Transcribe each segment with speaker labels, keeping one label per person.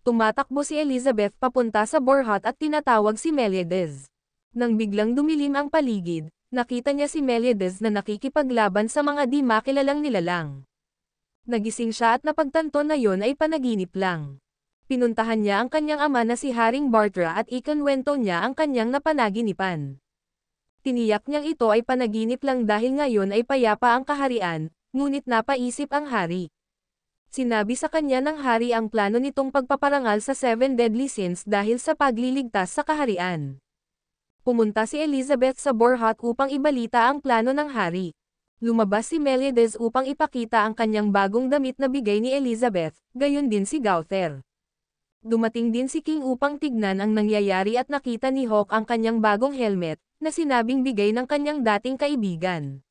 Speaker 1: Tumatakbo si Elizabeth papunta sa Borhat at tinatawag si Meliades. Nang biglang dumilim ang paligid, nakita niya si Meliades na nakikipaglaban sa mga di makilalang nilalang. Nagising siya at napagtanto na yon ay panaginip lang. Pinuntahan niya ang kanyang ama na si Haring Bartra at ikinwento niya ang kanyang napanaginipan. Tiniyak niyang ito ay panaginip lang dahil ngayon ay payapa ang kaharian, ngunit napaisip ang hari. Sinabi sa kanya ng hari ang plano nitong pagpaparangal sa 7 deadly sins dahil sa pagliligtas sa kaharian. Pumunta si Elizabeth sa Borhat upang ibalita ang plano ng hari. Lumabas si Meliades upang ipakita ang kanyang bagong damit na bigay ni Elizabeth, gayon din si Gauthar. Dumating din si King upang tignan ang nangyayari at nakita ni Hawk ang kanyang bagong helmet, na sinabing bigay ng kanyang dating kaibigan.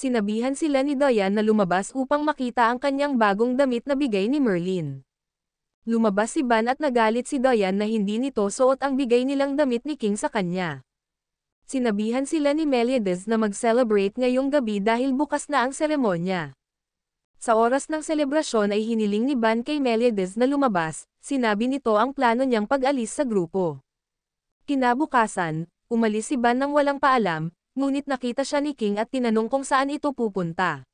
Speaker 1: Sinabihan sila ni Diane na lumabas upang makita ang kanyang bagong damit na bigay ni Merlin. Lumabas si Ban at nagalit si Diane na hindi nito suot ang bigay nilang damit ni King sa kanya. Sinabihan sila ni Meliades na mag-celebrate ngayong gabi dahil bukas na ang seremonya. Sa oras ng selebrasyon ay hiniling ni Ban kay Meliades na lumabas, sinabi nito ang plano niyang pag-alis sa grupo. Kinabukasan, umalis si Ban nang walang paalam, ngunit nakita siya ni King at tinanong kung saan ito pupunta.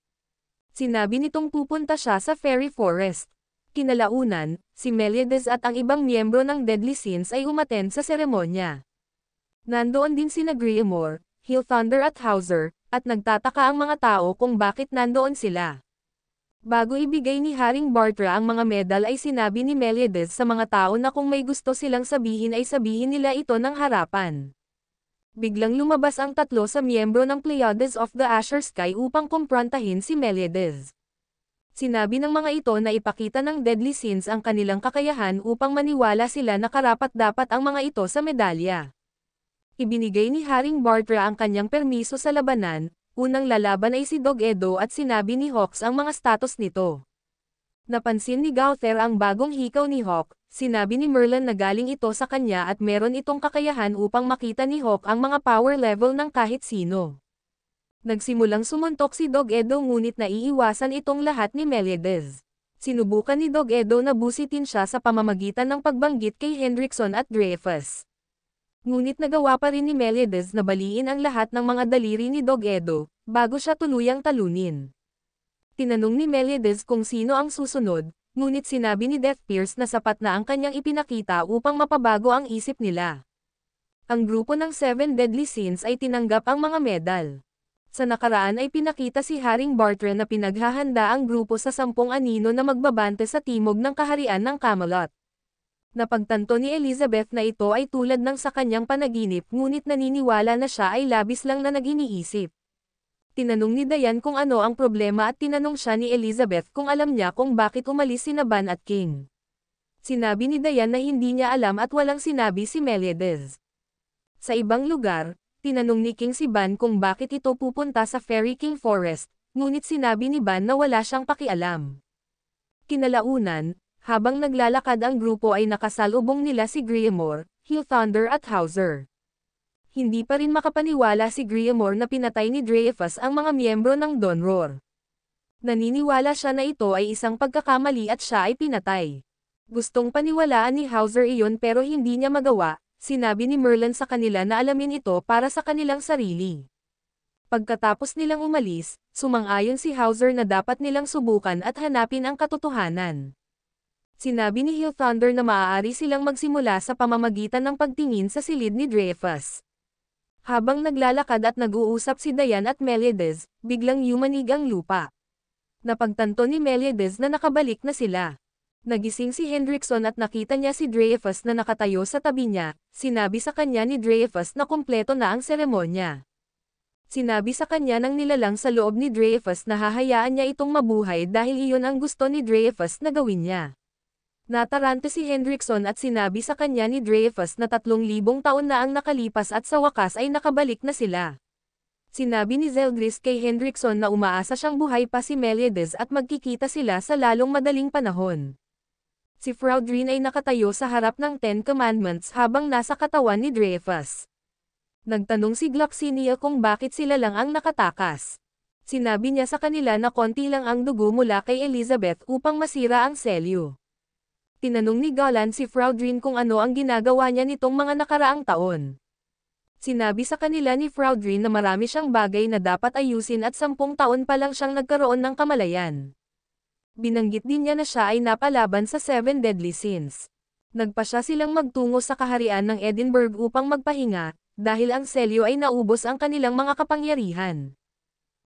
Speaker 1: Sinabi nitong pupunta siya sa Fairy Forest. Kinalaunan, si Meliades at ang ibang miyembro ng Deadly Sins ay umattend sa seremonya. Nandoon din sina Grimoire, Hilthunder at Hauser, at nagtataka ang mga tao kung bakit nandoon sila. Bago ibigay ni Haring Bartra ang mga medal ay sinabi ni Meliades sa mga tao na kung may gusto silang sabihin ay sabihin nila ito ng harapan. Biglang lumabas ang tatlo sa miyembro ng Pleiades of the Azure Sky upang kumprontahin si Meliades. Sinabi ng mga ito na ipakita ng Deadly Sins ang kanilang kakayahan upang maniwala sila na karapat-dapat ang mga ito sa medalya. Ibinigay ni Haring Bartra ang kanyang permiso sa labanan. Unang lalaban ay si Dog Edo at sinabi ni Hawks ang mga status nito. Napansin ni Gauthar ang bagong hikaw ni Hawk, sinabi ni Merlin na galing ito sa kanya at meron itong kakayahan upang makita ni Hawk ang mga power level ng kahit sino. Nagsimulang sumuntok si Dog Edo ngunit naiiwasan itong lahat ni Meliades. Sinubukan ni Dog Edo na busitin siya sa pamamagitan ng pagbanggit kay Hendrickson at Dreyfus. Ngunit nagawa pa rin ni Meliades na baliin ang lahat ng mga daliri ni Dog Edo, bago siya tuluyang talunin. Tinanong ni Meliades kung sino ang susunod, ngunit sinabi ni Deathpierce na sapat na ang kanyang ipinakita upang mapabago ang isip nila. Ang grupo ng 7 Deadly Sins ay tinanggap ang mga medal. Sa nakaraan ay pinakita si Haring Bartra na pinaghahanda ang grupo sa 10 anino na magbabante sa timog ng kaharian ng Camelot. Napagtanto ni Elizabeth na ito ay tulad ng sa kanyang panaginip ngunit naniniwala na siya ay labis lang na nag-iniisip. Tinanong ni Diane kung ano ang problema at tinanong siya ni Elizabeth kung alam niya kung bakit umalis si Ban at King. Sinabi ni Diane na hindi niya alam at walang sinabi si Meliades. Sa ibang lugar, tinanong ni King si Ban kung bakit ito pupunta sa Fairy King Forest, ngunit sinabi ni Ban na wala siyang pakialam. Kinalaunan, habang naglalakad ang grupo ay nakasalubong nila si Grimoire, Hilthunder at Hauser. Hindi pa rin makapaniwala si Grimoire na pinatay ni Dreyfus ang mga miyembro ng Donror. Naniniwala siya na ito ay isang pagkakamali at siya ay pinatay. Gustong paniwalaan ni Hauser iyon pero hindi niya magawa, sinabi ni Merlin sa kanila na alamin ito para sa kanilang sarili. Pagkatapos nilang umalis, sumang-ayon si Hauser na dapat nilang subukan at hanapin ang katotohanan. Sinabi ni Hilthunder na maaari silang magsimula sa pamamagitan ng pagtingin sa silid ni Dreyfus. Habang naglalakad at nag-uusap si Diane at Meliades, biglang yumanig ang lupa. Napagtanto ni Meliades na nakabalik na sila. Nagising si Hendrickson at nakita niya si Dreyfus na nakatayo sa tabi niya, sinabi sa kanya ni Dreyfus na kumpleto na ang seremonya. Sinabi sa kanya ng nilalang sa loob ni Dreyfus na hahayaan niya itong mabuhay dahil iyon ang gusto ni Dreyfus na gawin niya. Natarante si Hendrickson at sinabi sa kanya ni Dreyfus na 3,000 taon na ang nakalipas at sa wakas ay nakabalik na sila. Sinabi ni Zeldris kay Hendrickson na umaasa siyang buhay pa si Meliades at magkikita sila sa lalong madaling panahon. Si Fraudrin ay nakatayo sa harap ng 10 Commandments habang nasa katawan ni Dreyfus. Nagtanong si Gloxinia kung bakit sila lang ang nakatakas. Sinabi niya sa kanila na konti lang ang dugo mula kay Elizabeth upang masira ang selyo. Tinanong ni Galan si Fraudrin kung ano ang ginagawa niya nitong mga nakaraang taon. Sinabi sa kanila ni Fraudrin na marami siyang bagay na dapat ayusin at 10 taon pa lang siyang nagkaroon ng kamalayan. Binanggit din niya na siya ay napalaban sa 7 deadly sins. Nagpasya silang magtungo sa kaharian ng Edinburgh upang magpahinga, dahil ang selyo ay naubos ang kanilang mga kapangyarihan.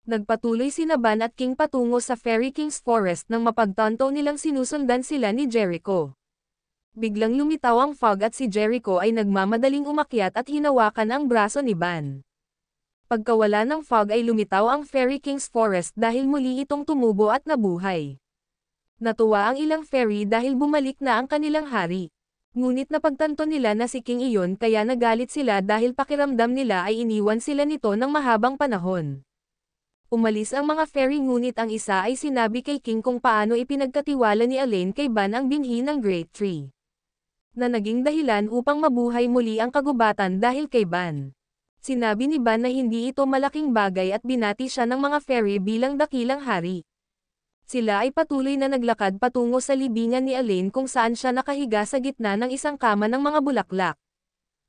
Speaker 1: Nagpatuloy sina Ban at King patungo sa Fairy King's Forest nang mapagtanto nilang sinusundan sila ni Jericho. Biglang lumitaw ang fog at si Jericho ay nagmamadaling umakyat at hinawakan ang braso ni Ban. Pagkawala ng fog ay lumitaw ang Fairy King's Forest dahil muli itong tumubo at nabuhay. Natuwa ang ilang fairy dahil bumalik na ang kanilang hari. Ngunit napagtanto nila na si King iyon kaya nagalit sila dahil pakiramdam nila ay iniwan sila nito ng mahabang panahon. Umalis ang mga fairy ngunit ang isa ay sinabi kay King kung paano ipinagkatiwala ni Elaine kay Ban ang binhi ng Great Tree. Na naging dahilan upang mabuhay muli ang kagubatan dahil kay Ban. Sinabi ni Ban na hindi ito malaking bagay at binati siya ng mga fairy bilang dakilang hari. Sila ay patuloy na naglakad patungo sa libingan ni Elaine kung saan siya nakahiga sa gitna ng isang kama ng mga bulaklak.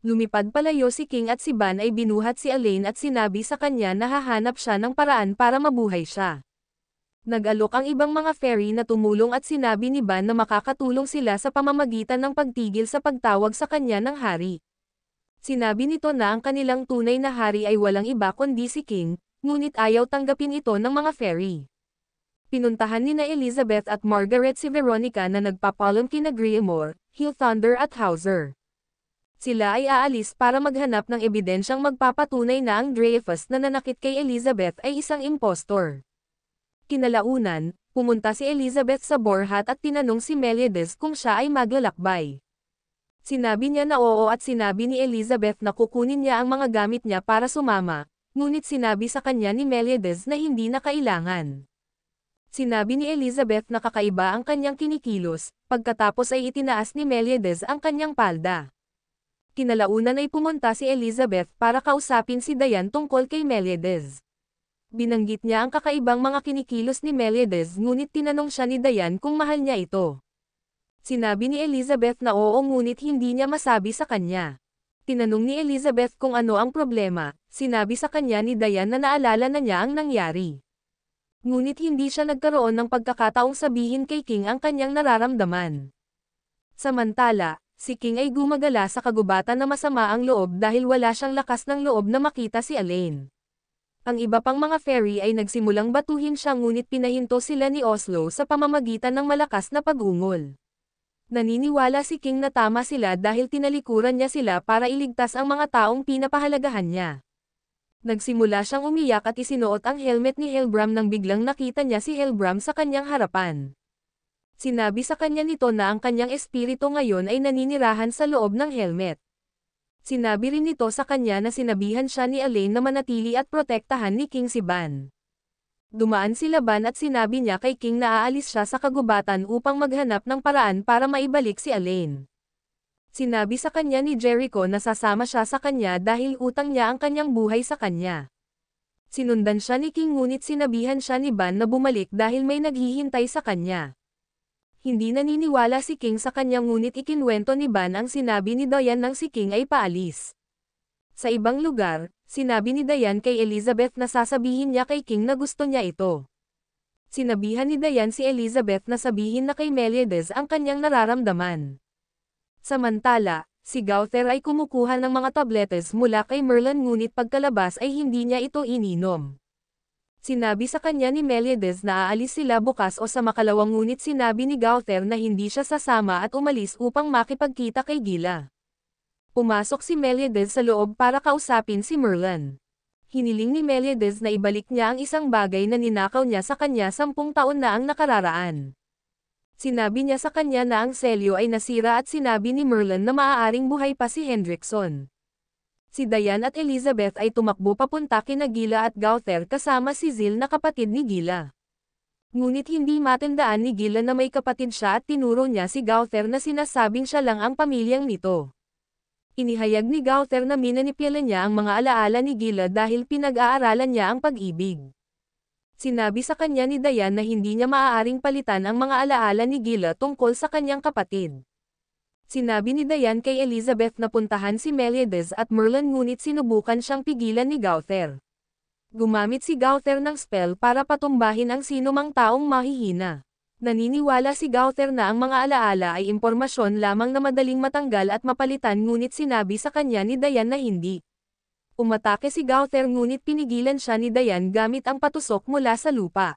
Speaker 1: Lumipad palayo si King at si Ban ay binuhat si Elaine at sinabi sa kanya na hahanap siya ng paraan para mabuhay siya. Nag-alok ang ibang mga fairy na tumulong at sinabi ni Ban na makakatulong sila sa pamamagitan ng pagtigil sa pagtawag sa kanya ng hari. Sinabi nito na ang kanilang tunay na hari ay walang iba kundi si King, ngunit ayaw tanggapin ito ng mga fairy. Pinuntahan ni na Elizabeth at Margaret si Veronica na nagpapalong kina Greymoor, Hillthunder at Hauser. Sila ay aalis para maghanap ng ebidensyang magpapatunay na ang Dreyfus na nanakit kay Elizabeth ay isang impostor. Kinalaunan, pumunta si Elizabeth sa Borhat at tinanong si Meliades kung siya ay maglalakbay. Sinabi niya na oo at sinabi ni Elizabeth na kukunin niya ang mga gamit niya para sumama, ngunit sinabi sa kanya ni Meliades na hindi na kailangan. Sinabi ni Elizabeth na kakaiba ang kanyang kinikilos, pagkatapos ay itinaas ni Meliades ang kanyang palda. Kinalaunan ay pumunta si Elizabeth para kausapin si Diane tungkol kay Meliades. Binanggit niya ang kakaibang mga kinikilos ni Meliades ngunit tinanong siya ni Diane kung mahal niya ito. Sinabi ni Elizabeth na oo ngunit hindi niya masabi sa kanya. Tinanong ni Elizabeth kung ano ang problema, sinabi sa kanya ni Diane na naalala na niya ang nangyari. Ngunit hindi siya nagkaroon ng pagkakataong sabihin kay King ang kanyang nararamdaman. Samantala, si King ay gumagala sa kagubatan na masama ang loob dahil wala siyang lakas ng loob na makita si Elaine. Ang iba pang mga fairy ay nagsimulang batuhin siya ngunit pinahinto sila ni Oslo sa pamamagitan ng malakas na pag-ungol. Naniniwala si King na tama sila dahil tinalikuran niya sila para iligtas ang mga taong pinapahalagahan niya. Nagsimula siyang umiyak at isinuot ang helmet ni Helbram nang biglang nakita niya si Helbram sa kanyang harapan. Sinabi sa kanya nito na ang kanyang espiritu ngayon ay naninirahan sa loob ng helmet. Sinabi rin nito sa kanya na sinabihan siya ni Elaine na manatili at protektahan ni King si Ban. Dumaan sila Ban at sinabi niya kay King na aalis siya sa kagubatan upang maghanap ng paraan para maibalik si Elaine. Sinabi sa kanya ni Jericho na sasama siya sa kanya dahil utang niya ang kanyang buhay sa kanya. Sinundan siya ni King ngunit sinabihan siya ni Ban na bumalik dahil may naghihintay sa kanya. Hindi naniniwala si King sa kanya ngunit ikinwento ni Ban ang sinabi ni Diane nang si King ay paalis. Sa ibang lugar, sinabi ni Diane kay Elizabeth na sasabihin niya kay King na gusto niya ito. Sinabihan ni Diane si Elizabeth na sabihin na kay Meliades ang kanyang nararamdaman. Samantala, si Gauther ay kumukuha ng mga tabletes mula kay Merlin ngunit pagkalabas ay hindi niya ito ininom. Sinabi sa kanya ni Meliades na aalis sila bukas o sa makalawang ngunit sinabi ni Gauther na hindi siya sasama at umalis upang makipagkita kay Gila. Pumasok si Meliades sa loob para kausapin si Merlin. Hiniling ni Meliades na ibalik niya ang isang bagay na ninakaw niya sa kanya 10 taon na ang nakararaan. Sinabi niya sa kanya na ang selyo ay nasira at sinabi ni Merlin na maaaring buhay pa si Hendrickson. Si Diane at Elizabeth ay tumakbo papunta kina Gila at Gauther kasama si Zil na kapatid ni Gila. Ngunit hindi matandaan ni Gila na may kapatid siya at tinuro niya si Gauther na sinasabing siya lang ang pamilyang nito. Inihayag ni Gauther na minanipula niya ang mga alaala ni Gila dahil pinag-aaralan niya ang pag-ibig. Sinabi sa kanya ni Dayan na hindi niya maaaring palitan ang mga alaala ni Gila tungkol sa kanyang kapatid. Sinabi ni Dayan kay Elizabeth na puntahan si Meliades at Merlin ngunit sinubukan siyang pigilan ni Gauther. Gumamit si Gauther ng spell para patumbahin ang sinumang taong mahihina. Naniniwala si Gauther na ang mga alaala ay impormasyon lamang na madaling matanggal at mapalitan ngunit sinabi sa kanya ni Dayan na hindi. Umatake si Gauther ngunit pinigilan siya ni Dayan gamit ang patusok mula sa lupa.